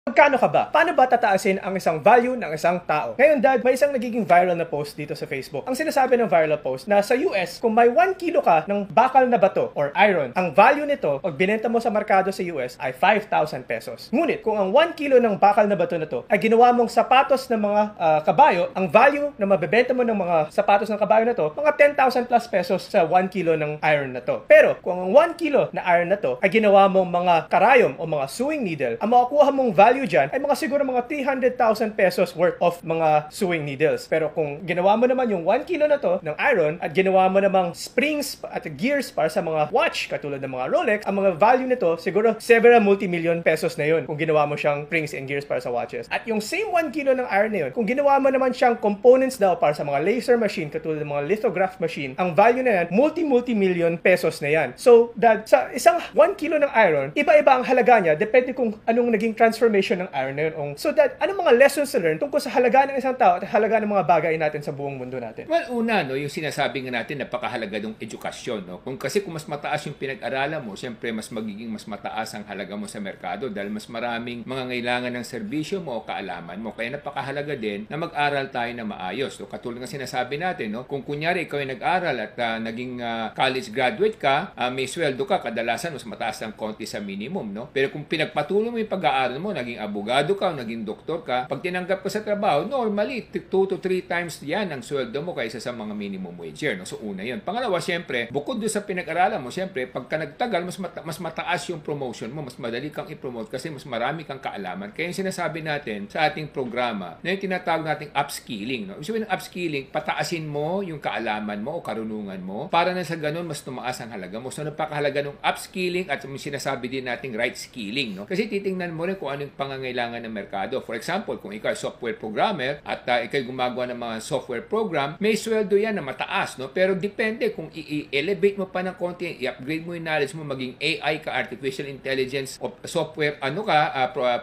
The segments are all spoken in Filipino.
Magkano ka ba? Paano ba tataasin ang isang value ng isang tao? Ngayon, Dad, may isang nagiging viral na post dito sa Facebook. Ang sinasabi ng viral post na sa US, kung may 1 kilo ka ng bakal na bato or iron, ang value nito, pag binenta mo sa merkado sa US, ay 5,000 pesos. Ngunit, kung ang 1 kilo ng bakal na bato na to ay ginawa mong sapatos ng mga kabayo, ang value na mabebenta mo ng mga sapatos ng kabayo na to, mga 10,000 plus pesos sa 1 kilo ng iron na to. Pero, kung ang 1 kilo na iron na to ay ginawa mong mga karayom o mga sewing needle, ang makukuha mong value dyan ay mga siguro mga 300,000 pesos worth of mga sewing needles. Pero kung ginawa mo naman yung 1 kilo na to ng iron at ginawa mo namang springs at gears para sa mga watch katulad ng mga Rolex, ang mga value nito siguro several multi-million pesos na yun kung ginawa mo siyang springs and gears para sa watches. At yung same 1 kilo ng iron na yun, kung ginawa mo naman siyang components daw para sa mga laser machine katulad ng mga lithograph machine, ang value na yan multi-million pesos na yan. So, Dad, sa isang 1 kilo ng iron, iba-iba ang halaga niya depende kung anong naging transformation ng iron na yun. So Dad, anong mga lessons to learn tungkol sa halaga ng isang tao at halaga ng mga bagay natin sa buong mundo natin? Well, una, no, yung sinasabi nga natin, napakahalaga ng edukasyon. No? Kasi kung mas mataas yung pinag-aralan mo, siyempre mas magiging mas mataas ang halaga mo sa merkado dahil mas maraming mga ngailangan ng serbisyo mo o kaalaman mo. Kaya napakahalaga din na mag-aral tayo na maayos. So, katulad ng sinasabi natin, no? Kung kunyari ikaw ay nag-aral at naging college graduate ka, may sweldo ka, kadalasan mas mataas ng konti sa minimum. No? Pero kung pinagpatuloy mo yung pag-aaral mo, naging abogado ka o naging doktor ka, pag tinanggap ka sa trabaho, normally 2 to 3 times yan ang sweldo mo kaysa sa mga minimum wage earner. No? So una yun. Pangalawa, siyempre, bukod doon sa pinag-aralan mo, siyempre, pagka nagtagal, mas mataas yung promotion mo, mas madali kang i-promote kasi mas marami kang kaalaman. Kaya yung sinasabi natin sa ating programa na yung tinatawag nating upskilling. No? Ibig sabihin ng upskilling, pataasin mo yung kaalaman mo o karunungan mo para na sa ganun mas tumaas ang halaga mo. So napakahalaga ng upskilling at yung sinasabi din nating right skilling. No? Kasi titingnan mo rin kung anong pangangailangan ng merkado. For example, kung ikaw ay software programmer at ikaw ay gumagawa ng mga software program, may sweldo yan na mataas, no? Pero depende kung i-elevate mo pa ng konti, i-upgrade mo yung knowledge mo, maging AI ka, artificial intelligence o software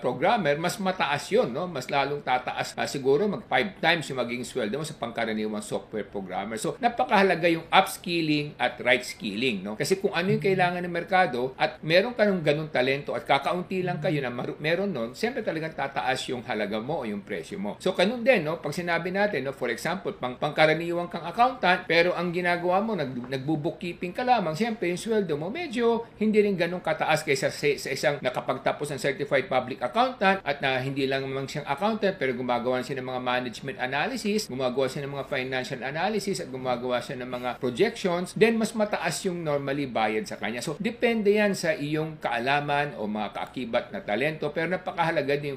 programmer, mas mataas yun, no? Mas lalong tataas siguro mag 5 times yung maging sweldo mo sa pangkaraniwang software programmer. So, napakahalaga yung upskilling at right skilling, no? Kasi kung ano yung kailangan ng merkado at meron ka ng ganung talento at kakaunti lang kayo na meron nun, siyempre talagang tataas yung halaga mo o yung presyo mo. So, ganun din, no? Pag sinabi natin, no? For example, pangkaraniwang kang accountant, pero ang ginagawa mo, nagbo-bookkeeping ka lamang, siyempre, yung sweldo mo, medyo hindi rin ganun kataas kaysa sa isang nakapagtapos ng certified public accountant at na hindi lang naman siyang accountant, pero gumagawa siya ng mga management analysis, gumagawa siya ng mga financial analysis, at gumagawa siya ng mga projections, then mas mataas yung normally bayad sa kanya. So, depende yan sa iyong kaalaman o mga kaakibat na talento, pero napakahalaga din